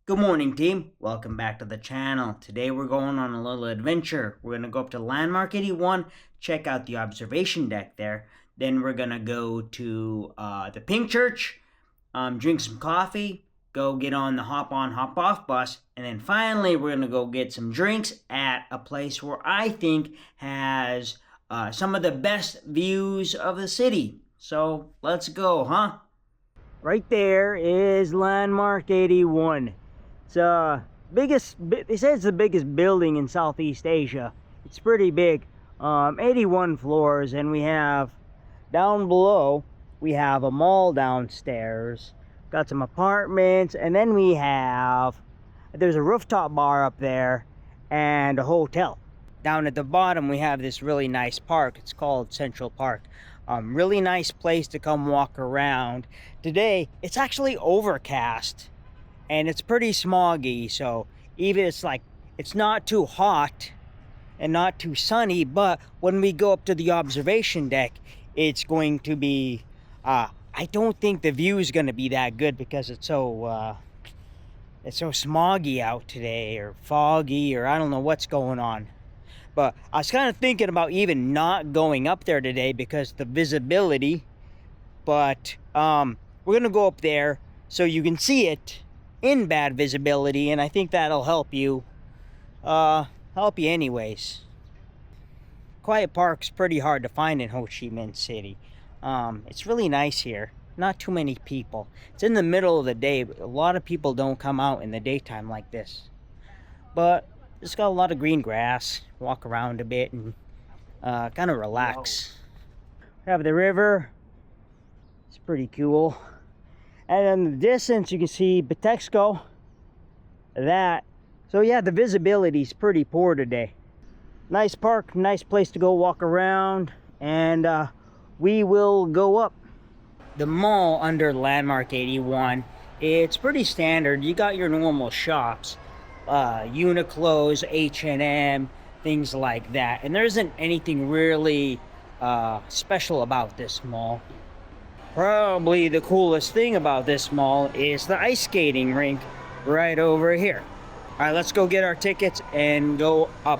Good morning, team. Welcome back to the channel. Today we're going on a little adventure. We're going to go up to Landmark 81, check out the observation deck there. Then we're going to go to the Pink Church, drink some coffee, go get on the hop on, hop off bus, and then finally we're going to go get some drinks at a place where I think has some of the best views of the city. So let's go, huh? Right there is Landmark 81. It's they say it's the biggest building in Southeast Asia. It's pretty big. 81 floors, and we have down below, we have a mall downstairs. Got some apartments, and then there's a rooftop bar up there and a hotel. Down at the bottom, we have this really nice park. It's called Central Park. Really nice place to come walk around. Today, it's actually overcast. And it's pretty smoggy, so even it's not too hot and not too sunny, but when we go up to the observation deck, it's going to be, I don't think the view is going to be that good because it's so smoggy out today, or foggy, or I don't know what's going on. But I was kind of thinking about even not going up there today because the visibility, but we're going to go up there so you can see it in bad visibility, and I think that'll help you anyways. Quiet Park's pretty hard to find in Ho Chi Minh City. It's really nice here. Not too many people. It's in the middle of the day, but a lot of people don't come out in the daytime like this. But it's got a lot of green grass. Walk around a bit and kind of relax. We have the river. It's pretty cool. And in the distance, you can see Batexco. So yeah, the visibility is pretty poor today. Nice park, nice place to go walk around. And we will go up. The mall under Landmark 81, it's pretty standard. You got your normal shops. Uniqlo's, H&M, things like that. And there isn't anything really special about this mall. Probably the coolest thing about this mall is the ice skating rink right over here. All right, let's go get our tickets and go up.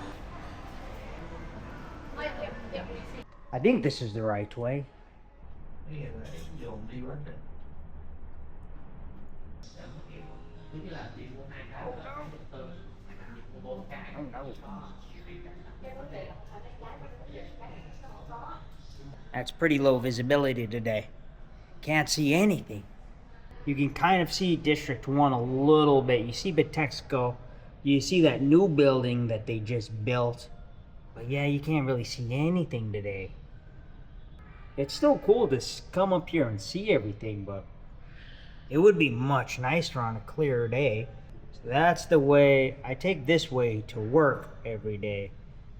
I think this is the right way. That's pretty low visibility today. Can't see anything. You can kind of see District 1 a little bit. You see Batexco. You see that new building that they just built. But yeah, you can't really see anything today. It's still cool to come up here and see everything, but it would be much nicer on a clear day. So that's the way. I take this way to work every day.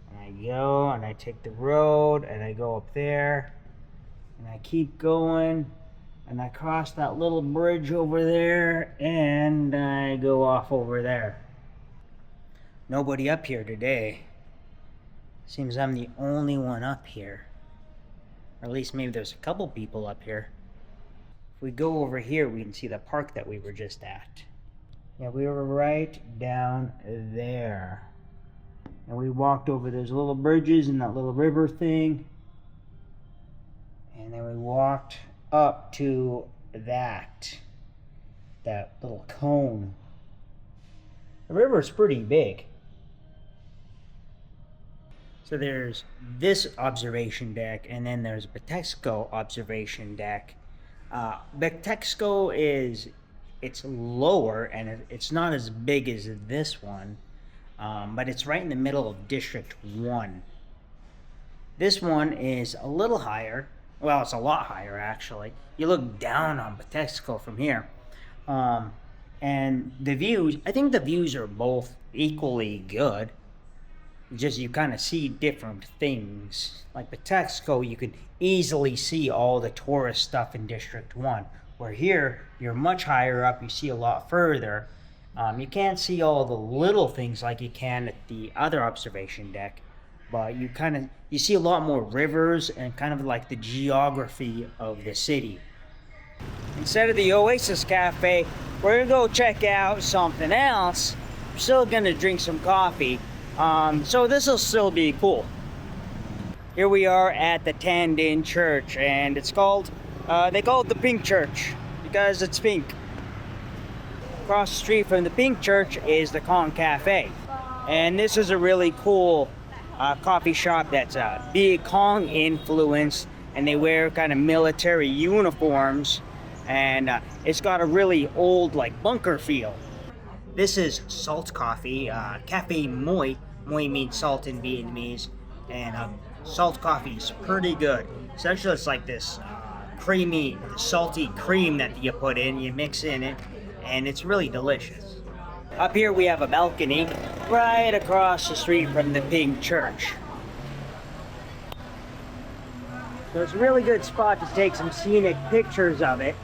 And I go and I take the road and I go up there. And I keep going. And I cross that little bridge over there, and I go off over there. Nobody up here today. Seems I'm the only one up here. Or at least maybe there's a couple people up here. If we go over here, we can see the park that we were just at. Yeah, we were right down there. And we walked over those little bridges and that little river thing. And then we walked up to that little cone. The river's pretty big. So there's this observation deck, and then there's Batexco observation deck. Batexco it's lower, and it's not as big as this one, but it's right in the middle of District 1. This one is a little higher. Well, it's a lot higher, actually. You look down on Batexco from here. And the views, I think the views are both equally good. Just you kind of see different things. Like Batexco, you can easily see all the tourist stuff in District 1. Where here, you're much higher up, you see a lot further. You can't see all the little things like you can at the other observation deck. But you see a lot more rivers and kind of like the geography of the city. Instead of the Oasis Cafe, we're gonna go check out something else. We're still gonna drink some coffee. So this will still be cool. Here we are at the Tan Dinh Church, and it's called, they call it the Pink Church because it's pink. Across the street from the Pink Church is the Kong Cafe. And this is a really cool coffee shop that's Viet Cong influenced, and they wear kind of military uniforms, and it's got a really old like bunker feel. This is salt coffee, Cafe Moi. Moi means salt in Vietnamese, and salt coffee is pretty good. Essentially, it's like this creamy, salty cream that you put in, you mix in it, and it's really delicious. Up here we have a balcony right across the street from the Pink Church. So it's a really good spot to take some scenic pictures of it.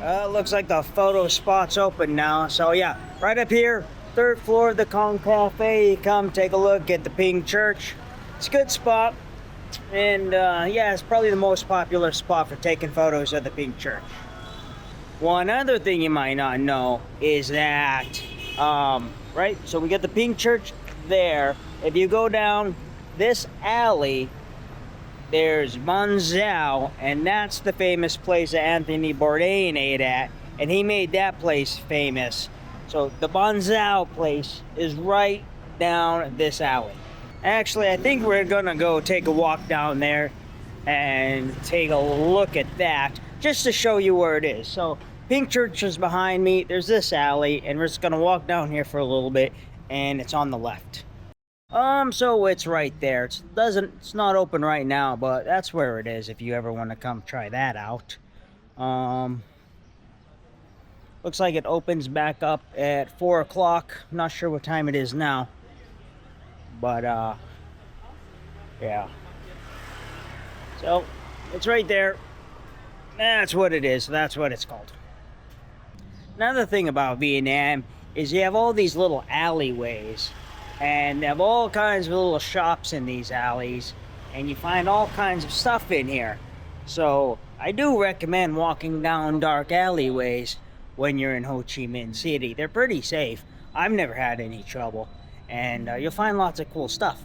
Looks like the photo spot's open now. So yeah, right up here, 3rd floor of the Kong Cafe. You come take a look at the Pink Church. It's a good spot. And yeah, it's probably the most popular spot for taking photos of the Pink Church. One other thing you might not know is that, right, so we got the Pink Church there. If you go down this alley, there's Bon Zao, and that's the famous place that Anthony Bourdain ate at, and he made that place famous. So the Bon Zao place is right down this alley. Actually, I think we're gonna go take a walk down there and take a look at that, just to show you where it is. So Pink Church is behind me, there's this alley, and we're just gonna walk down here for a little bit, and it's on the left. So it's right there. It's not open right now, but that's where it is if you ever want to come try that out. Looks like it opens back up at 4 o'clock. I'm not sure what time it is now, but yeah. So it's right there. That's what it is. That's what it's called. Another thing about Vietnam is you have all these little alleyways, and they have all kinds of little shops in these alleys, and you find all kinds of stuff in here. So I do recommend walking down dark alleyways when you're in Ho Chi Minh City. They're pretty safe. I've never had any trouble, and you'll find lots of cool stuff.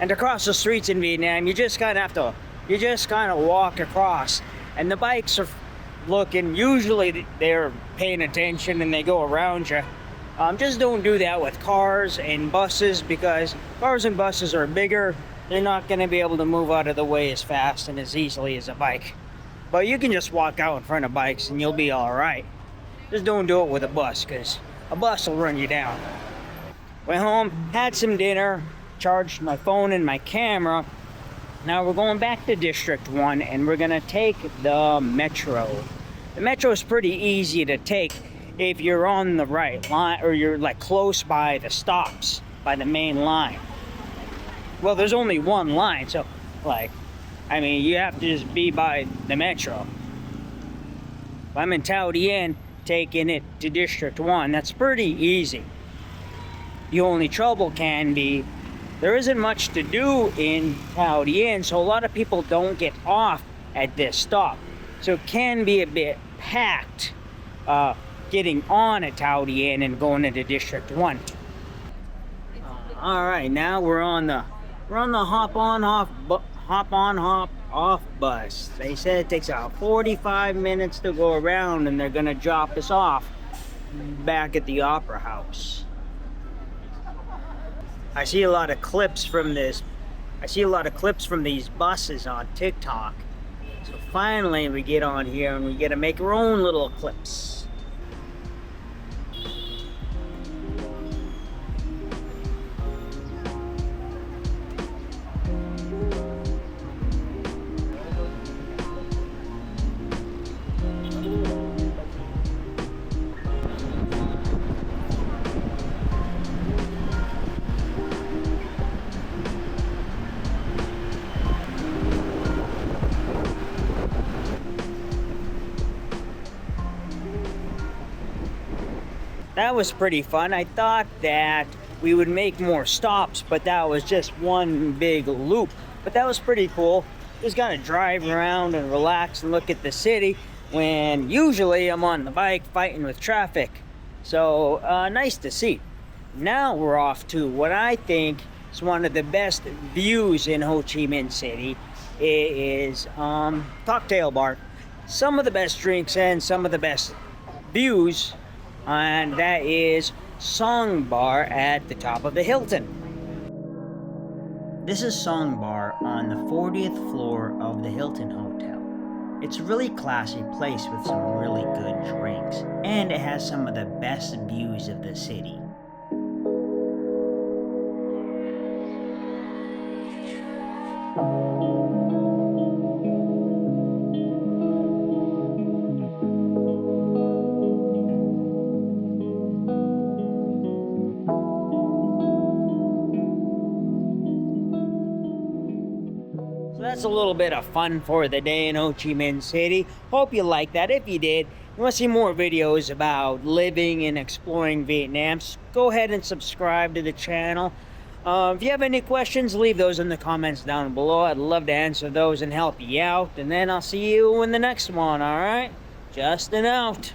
And across the streets in Vietnam, you just kind of walk across, and the bikes are looking. Usually they're paying attention and they go around you. Just don't do that with cars and buses, because cars and buses are bigger. They're not going to be able to move out of the way as fast and as easily as a bike. But you can just walk out in front of bikes and you'll be alright. Just don't do it with a bus, because a bus will run you down. Went home, had some dinner, charged my phone and my camera. Now we're going back to District 1, and we're going to take the metro. The metro is pretty easy to take if you're on the right line, or you're like close by the stops, by the main line. Well, there's only one line, so you have to just be by the metro. If I'm in Tao Dien, taking it to District 1, that's pretty easy. The only trouble can be there isn't much to do in Tao Dien, so a lot of people don't get off at this stop. So it can be a bit packed getting on at Tao Dien and going into District 1. All right, now we're on the hop on hop off bus. They said it takes about 45 minutes to go around, and they're gonna drop us off back at the Opera House. I see a lot of clips from these buses on TikTok. So finally we get on here and we get to make our own little clips. That was pretty fun. I thought that we would make more stops, but that was just one big loop. But that was pretty cool. Just gotta drive around and relax and look at the city. when usually I'm on the bike fighting with traffic. So nice to see. Now we're off to what I think is one of the best views in Ho Chi Minh City. It is cocktail bar. Some of the best drinks and some of the best views, and that is Song Bar at the top of the Hilton. This is Song Bar on the 40th floor of the Hilton Hotel. It's a really classy place with some really good drinks, and it has some of the best views of the city. So that's a little bit of fun for the day in Ho Chi Minh City. Hope you liked that. If you did, you want to see more videos about living and exploring Vietnam, go ahead and subscribe to the channel. If you have any questions, leave those in the comments down below. I'd love to answer those and help you out. And then I'll see you in the next one, alright? Justin out.